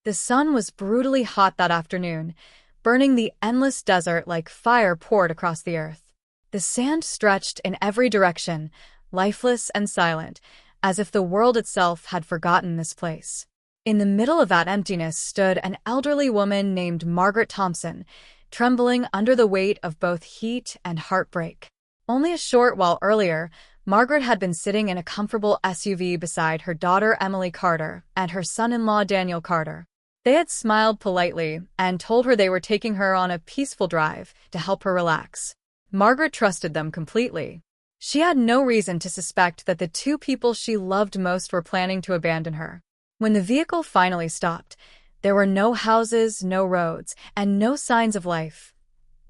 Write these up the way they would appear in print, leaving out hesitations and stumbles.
The sun was brutally hot that afternoon, burning the endless desert like fire poured across the earth. The sand stretched in every direction, lifeless and silent, as if the world itself had forgotten this place. In the middle of that emptiness stood an elderly woman named Margaret Thompson, trembling under the weight of both heat and heartbreak. Only a short while earlier, Margaret had been sitting in a comfortable SUV beside her daughter Emily Carter and her son-in-law Daniel Carter. They had smiled politely and told her they were taking her on a peaceful drive to help her relax. Margaret trusted them completely. She had no reason to suspect that the two people she loved most were planning to abandon her. When the vehicle finally stopped, there were no houses, no roads, and no signs of life.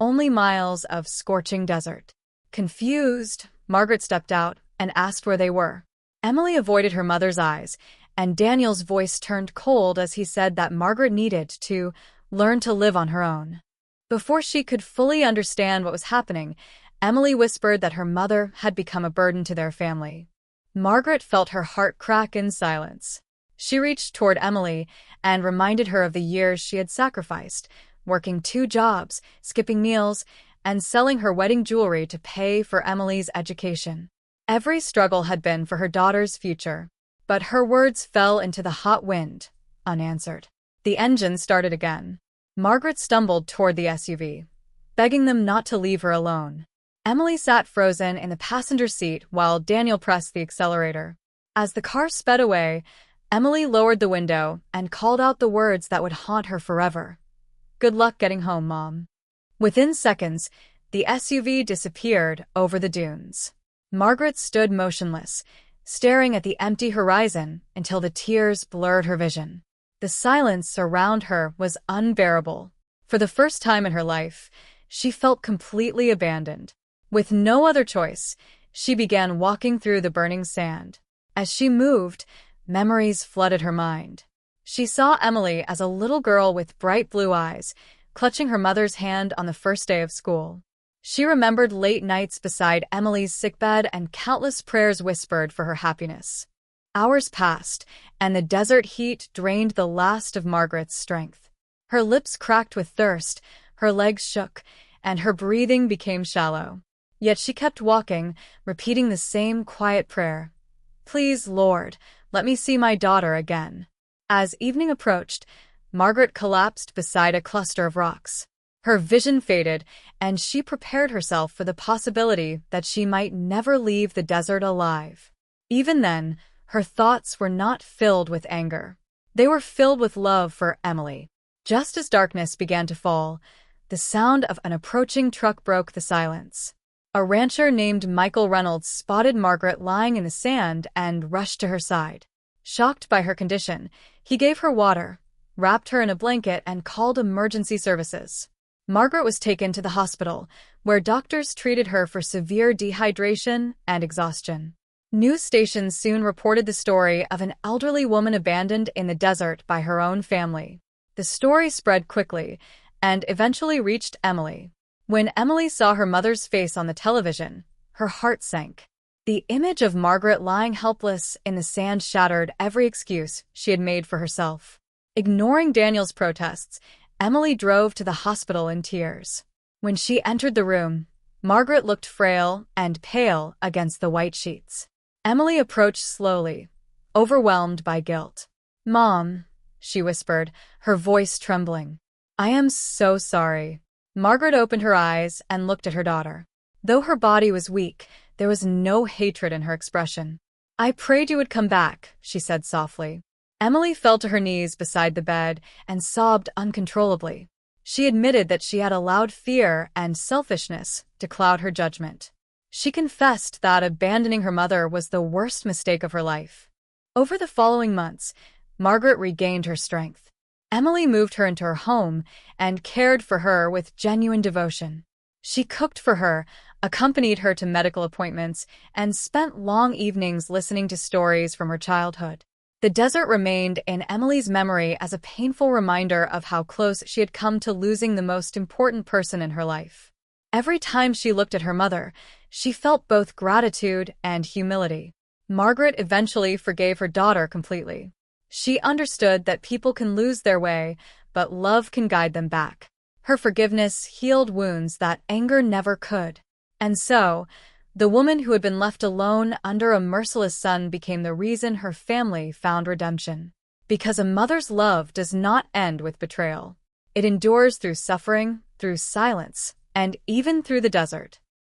Only miles of scorching desert. Confused, Margaret stepped out and asked where they were. Emily avoided her mother's eyes, and Daniel's voice turned cold as he said that Margaret needed to learn to live on her own. Before she could fully understand what was happening, Emily whispered that her mother had become a burden to their family. Margaret felt her heart crack in silence. She reached toward Emily and reminded her of the years she had sacrificed, working 2 jobs, skipping meals, and selling her wedding jewelry to pay for Emily's education. Every struggle had been for her daughter's future, but her words fell into the hot wind, unanswered. The engine started again. Margaret stumbled toward the SUV, begging them not to leave her alone. Emily sat frozen in the passenger seat while Daniel pressed the accelerator. As the car sped away, Emily lowered the window and called out the words that would haunt her forever. "Good luck getting home, Mom." Within seconds, the SUV disappeared over the dunes. Margaret stood motionless, staring at the empty horizon until the tears blurred her vision. The silence around her was unbearable. For the first time in her life, she felt completely abandoned. With no other choice, she began walking through the burning sand. As she moved, memories flooded her mind. She saw Emily as a little girl with bright blue eyes, clutching her mother's hand on the first day of school. She remembered late nights beside Emily's sickbed and countless prayers whispered for her happiness. Hours passed, and the desert heat drained the last of Margaret's strength. Her lips cracked with thirst, her legs shook, and her breathing became shallow. Yet she kept walking, repeating the same quiet prayer. "Please, Lord, let me see my daughter again." As evening approached, Margaret collapsed beside a cluster of rocks. Her vision faded, and she prepared herself for the possibility that she might never leave the desert alive. Even then, her thoughts were not filled with anger. They were filled with love for Emily. Just as darkness began to fall, the sound of an approaching truck broke the silence. A rancher named Michael Reynolds spotted Margaret lying in the sand and rushed to her side. Shocked by her condition, he gave her water, wrapped her in a blanket, and called emergency services. Margaret was taken to the hospital, where doctors treated her for severe dehydration and exhaustion. News stations soon reported the story of an elderly woman abandoned in the desert by her own family. The story spread quickly and eventually reached Emily. When Emily saw her mother's face on the television, her heart sank. The image of Margaret lying helpless in the sand shattered every excuse she had made for herself. Ignoring Daniel's protests, Emily drove to the hospital in tears. When she entered the room, Margaret looked frail and pale against the white sheets. Emily approached slowly, overwhelmed by guilt. "Mom," she whispered, her voice trembling. "I am so sorry." Margaret opened her eyes and looked at her daughter. Though her body was weak, there was no hatred in her expression. "I prayed you would come back," she said softly. Emily fell to her knees beside the bed and sobbed uncontrollably. She admitted that she had allowed fear and selfishness to cloud her judgment. She confessed that abandoning her mother was the worst mistake of her life. Over the following months, Margaret regained her strength. Emily moved her into her home and cared for her with genuine devotion. She cooked for her, accompanied her to medical appointments, and spent long evenings listening to stories from her childhood. The desert remained in Emily's memory as a painful reminder of how close she had come to losing the most important person in her life. Every time she looked at her mother, she felt both gratitude and humility. Margaret eventually forgave her daughter completely. She understood that people can lose their way, but love can guide them back. Her forgiveness healed wounds that anger never could. And so, the woman who had been left alone under a merciless sun became the reason her family found redemption. Because a mother's love does not end with betrayal. It endures through suffering, through silence, and even through the desert.